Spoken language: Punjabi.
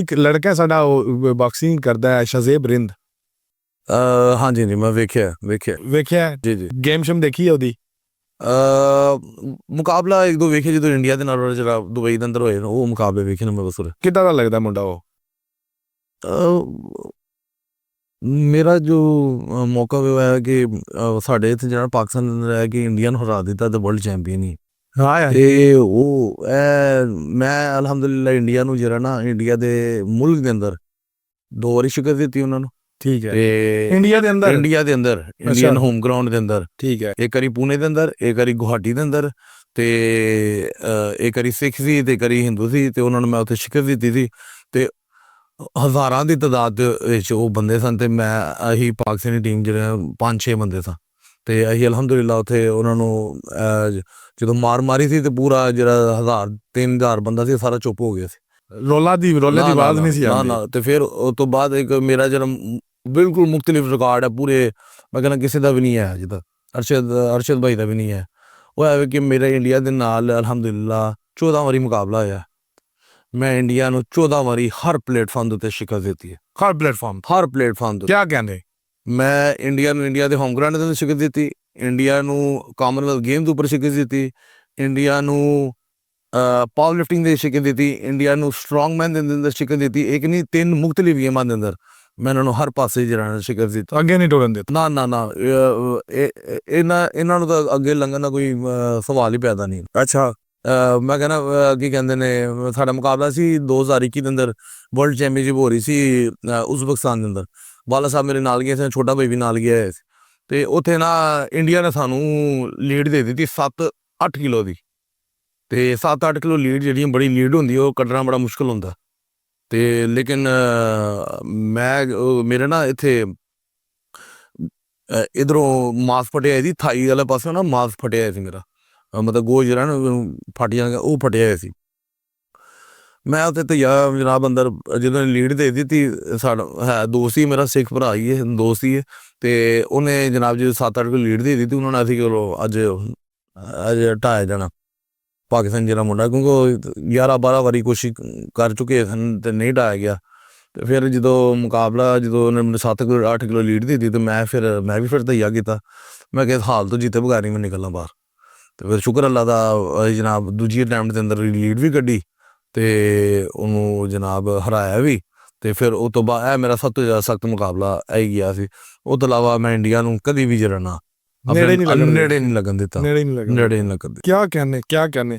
ਇੱਕ ਲੜਕਾ ਸਾਡਾ ਉਹ ਬਾਕਸਿੰਗ ਕਰਦਾ ਹੈ, ਸ਼ਾਜ਼ੇਬ ਰਿੰਦ। ਹਾਂਜੀ ਨਹੀਂ ਮੈਂ ਵੇਖਿਆ ਵੇਖਿਆ ਜੀ ਜੀ। ਗੇਮ ਸ਼ਮ ਦੇਖੀ ਹੈ ਉਹਦੀ? ਮੁਕਾਬਲਾ ਇੱਕ ਦੋ ਵੇਖੇ ਜਦੋਂ ਇੰਡੀਆ ਦੇ ਨਾਲ ਜਿਹੜਾ ਦੁਬਈ ਦੇ ਅੰਦਰ ਹੋਏ ਉਹ ਮੁਕਾਬਲੇ ਵੇਖੇ ਨੇ ਮੈਂ ਬਸ। ਕਿੱਦਾਂ ਦਾ ਲੱਗਦਾ ਮੁੰਡਾ ਉਹ? ਮੇਰਾ ਜੋ ਮੌਕਾ ਹੋਇਆ ਕਿ ਸਾਡੇ ਇੱਥੇ ਜਿਹੜਾ ਪਾਕਿਸਤਾਨ ਦੇ ਅੰਦਰ ਹੈ ਕਿ ਇੰਡੀਆ ਨੂੰ ਹਰਾ ਦਿੱਤਾ ਤੇ ਵਰਲਡ ਚੈਂਪੀਅਨ ਹੀ। ਹਾਂ ਯਾਰ, ਤੇ ਉਹ ਮੈਂ ਅਲਹਮਦੁਲਿਲਾ ਇੰਡੀਆ ਨੂੰ ਜਿਹੜਾ ਨਾ ਇੰਡੀਆ ਦੇ ਮੁਲਕ ਦੇ ਅੰਦਰ 2 ਵਾਰੀ ਸ਼ਿਕਸਤ ਦਿੱਤੀ ਉਹਨਾਂ ਨੂੰ। ਠੀਕ ਹੈ। ਤੇ ਇੰਡੀਆ ਦੇ ਅੰਦਰ? ਇੰਡੀਅਨ ਹੋਮ ਗਰਾਊਂਡ ਦੇ ਅੰਦਰ। ਠੀਕ ਹੈ। ਇੱਕ ਵਾਰੀ ਪੂਨੇ ਦੇ ਅੰਦਰ, ਇੱਕ ਵਾਰੀ ਗੁਹਾਟੀ ਦੇ ਅੰਦਰ, ਤੇ ਇੱਕ ਵਾਰੀ ਸਿੱਖ ਸੀ ਤੇ ਇੱਕ ਵਾਰੀ ਹਿੰਦੂ ਸੀ ਤੇ ਉਹਨਾਂ ਨੂੰ ਮੈਂ ਉੱਥੇ ਸ਼ਿਕਸਤ ਦਿੱਤੀ ਸੀ। ਤੇ ਹਜ਼ਾਰਾਂ ਦੀ ਤਾਦਾਦ ਵਿੱਚ ਉਹ ਬੰਦੇ ਸਨ ਤੇ ਅਸੀਂ ਪਾਕਿਸਤਾਨੀ ਟੀਮ ਜਿਹੜੇ 5-6 ਬੰਦੇ ਸਾਂ ਤੇ ਅਸੀਂ ਅਲਹਮਦੁਲਿਲਾ ਉੱਥੇ ਉਹਨਾਂ ਨੂੰ ਜਦੋਂ ਮਾਰੀ ਸੀ ਤੇ ਪੂਰਾ ਜਿਹੜਾ 3,000 ਬੰਦਾ ਸੀ ਸਾਰਾ ਚੁੱਪ ਹੋ ਗਿਆ ਸੀ। ਰੋਲੇ ਦੀ ਆਵਾਜ਼ ਨਹੀਂ ਸੀ ਆਉਂਦੀ। ਨਾ। ਤੇ ਫਿਰ ਉਸ ਤੋਂ ਬਾਅਦ ਇੱਕ ਮੇਰਾ ਜਿਹੜਾ ਬਿਲਕੁਲ ਮੁਖਤਲਿਫ ਰਿਕਾਰਡ ਹੈ ਪੂਰੇ, ਮੈਂ ਕਹਿੰਦਾ ਕਿਸੇ ਦਾ ਵੀ ਨਹੀਂ ਹੈ ਜਿੱਦਾਂ ਅਰਸ਼ਦ ਭਾਈ ਦਾ ਵੀ ਨਹੀਂ ਹੈ। ਉਹ ਹੈ ਕਿ ਮੇਰੇ ਇੰਡੀਆ ਦੇ ਨਾਲ ਅਲਹਮਦੁਲਿਲਾ 14 ਵਾਰੀ ਮੁਕਾਬਲਾ ਹੋਇਆ। ਮੈਂ ਇੰਡੀਆ ਨੂੰ 14 ਵਾਰੀ ਹਰ ਪਲੇਟਫਾਰਮ ਦੇ ਉੱਤੇ ਸ਼ਿਕਸਤ ਦਿੱਤੀ ਹੈ। ਹਰ ਪਲੇਟਫਾਰਮ ਤੇ ਕੀ ਕਹਿੰਦੇ? ਮੈਂ ਇੰਡੀਆ ਦੇ ਹੋਮ ਗਰਾਊਂਡ ਦੇ ਉੱਤੇ ਸ਼ਿਕਸਤ ਦਿੱਤੀ, ਇੰਡੀਆ ਨੂੰ ਕਾਮਨਵੈਲਥ ਗੇਮ ਦੇ ਉੱਪਰ ਸ਼ਿਕਸਤ ਦਿੱਤੀ, ਇੰਡੀਆ ਨੂੰ ਪਾਵਰ ਲਿਫਟਿੰਗ ਦੇ ਸ਼ਿਕਸਤ ਦਿੱਤੀ, ਇੰਡੀਆ ਨੂੰ ਸਟਰੋਂਗਮੈਨ ਦੇ ਅੰਦਰ ਸ਼ਿਕਸਤ ਦਿੱਤੀ। ਇੱਕ ਨਹੀਂ 3 ਮੁਖਤਲਿਫ ਗੇਮਾਂ ਦੇ ਅੰਦਰ ਮੈਂ ਇਹਨਾਂ ਨੂੰ ਹਰ ਪਾਸੇ ਜਿਹੜਾ ਸ਼ਿਕਸਤ ਦਿੱਤੀ। ਅੱਗੇ ਨਹੀਂ ਟੁਰਨ ਦਿੱਤਾ? ਨਾ ਇਹਨਾਂ ਨੂੰ ਤਾਂ ਅੱਗੇ ਲੰਘਣ ਦਾ ਕੋਈ ਸਵਾਲ ਹੀ ਪੈਦਾ ਨਹੀਂ। ਅੱਛਾ। ਮੈਂ ਕਹਿੰਦਾ ਕੀ ਕਹਿੰਦੇ ਨੇ, ਸਾਡਾ ਮੁਕਾਬਲਾ ਸੀ 2021 ਦੇ ਅੰਦਰ, ਵਰਲਡ ਚੈਂਪੀਅਨਸ਼ਿਪ ਹੋ ਰਹੀ ਸੀ ਉਜ਼ਬੇਕਿਸਤਾਨ ਦੇ ਅੰਦਰ। ਬਾਲਾ ਸਾਹਿਬ ਮੇਰੇ ਨਾਲ ਗਏ ਸੀ, ਛੋਟਾ ਭਾਈ ਵੀ ਨਾਲ ਗਿਆ ਸੀ। ਤੇ ਉੱਥੇ ਨਾ ਇੰਡੀਆ ਨੇ ਸਾਨੂੰ ਲੀਡ ਦੇ ਦਿੱਤੀ 7-8 ਕਿਲੋ ਦੀ। ਤੇ 7-8 ਕਿਲੋ ਲੀਡ ਜਿਹੜੀ ਬੜੀ ਲੀਡ ਹੁੰਦੀ ਉਹ ਕੱਢਣਾ ਬੜਾ ਮੁਸ਼ਕਿਲ ਹੁੰਦਾ। ਤੇ ਲੇਕਿਨ ਮੇਰੇ ਨਾ ਇੱਥੇ ਇਧਰੋਂ ਮਾਸ ਫਟਿਆ ਸੀ, ਥਾਈ ਵਾਲੇ ਪਾਸੇ ਨਾ ਮਾਸ ਫਟਿਆ ਸੀ ਮੇਰਾ, ਮਤਲਬ ਗੋਸ਼ ਜਿਹੜਾ ਨਾ ਫਟ ਜਾਂਦਾ ਉਹ ਫਟਿਆ ਹੋਇਆ ਸੀ। ਮੈਂ ਉੱਥੇ ਤੇ ਜਨਾਬ ਅੰਦਰ ਜਦੋਂ ਲੀਡ ਦੇ ਦਿੱਤੀ, ਸਾਡਾ ਹੈ ਦੋਸਤ ਹੀ ਮੇਰਾ, ਸਿੱਖ ਭਰਾ ਹੀ ਹੈ, ਦੋਸਤ ਹੀ ਹੈ। ਤੇ ਉਹਨੇ ਜਨਾਬ ਜੀ 7-8 ਕਿਲੋ ਲੀਡ ਦੇ ਦਿੱਤੀ ਉਹਨਾਂ ਨੇ। ਅਸੀਂ ਚਲੋ ਅੱਜ ਢਾਇਆ ਜਾਣਾ ਪਾਕਿਸਤਾਨ ਜਿਹੜਾ ਮੁੰਡਾ, ਕਿਉਂਕਿ ਉਹ 11-12 ਵਾਰੀ ਕੋਸ਼ਿਸ਼ ਕਰ ਚੁੱਕੇ ਸਨ ਤੇ ਨਹੀਂ ਢਾਇਆ ਗਿਆ। ਤੇ ਫਿਰ ਜਦੋਂ ਮੁਕਾਬਲਾ ਜਦੋਂ ਉਹਨੇ ਮੈਨੂੰ 7-8 ਕਿਲੋ ਲੀਡ ਦੇ ਦਿੱਤੀ ਤੇ ਮੈਂ ਵੀ ਫਿਰ ਤਈਆ ਕੀਤਾ। ਮੈਂ ਕਿਹਾ ਹਾਲ ਤੋਂ ਜਿੱਤੇ ਬਗੈਰ ਨਹੀਂ ਮੈਂ ਨਿਕਲਣਾ ਬਾਹਰ। ਤੇ ਫਿਰ ਸ਼ੁਕਰ ਅੱਲਾ ਦਾ ਜਨਾਬ ਦੂਜੀ ਅਟੈਂਪਟ ਦੇ ਅੰਦਰ ਲੀਡ ਵੀ ਕੱਢੀ ਤੇ ਉਹਨੂੰ ਜਨਾਬ ਹਰਾਇਆ ਵੀ। ਤੇ ਫਿਰ ਉਹ ਤੋਂ ਬਾਅਦ ਇਹ ਮੇਰਾ ਸਭ ਤੋਂ ਜ਼ਿਆਦਾ ਸਖਤ ਮੁਕਾਬਲਾ ਇਹ ਗਿਆ ਸੀ। ਉਹ ਤੋਂ ਇਲਾਵਾ ਮੈਂ ਇੰਡੀਆ ਨੂੰ ਕਦੀ ਵੀ ਜਿਹੜਾ ਨਾ ਨੇੜੇ ਨਹੀਂ ਲੱਗਣ ਦਿੱਤਾ। ਕੀ ਕਹਿੰਦੇ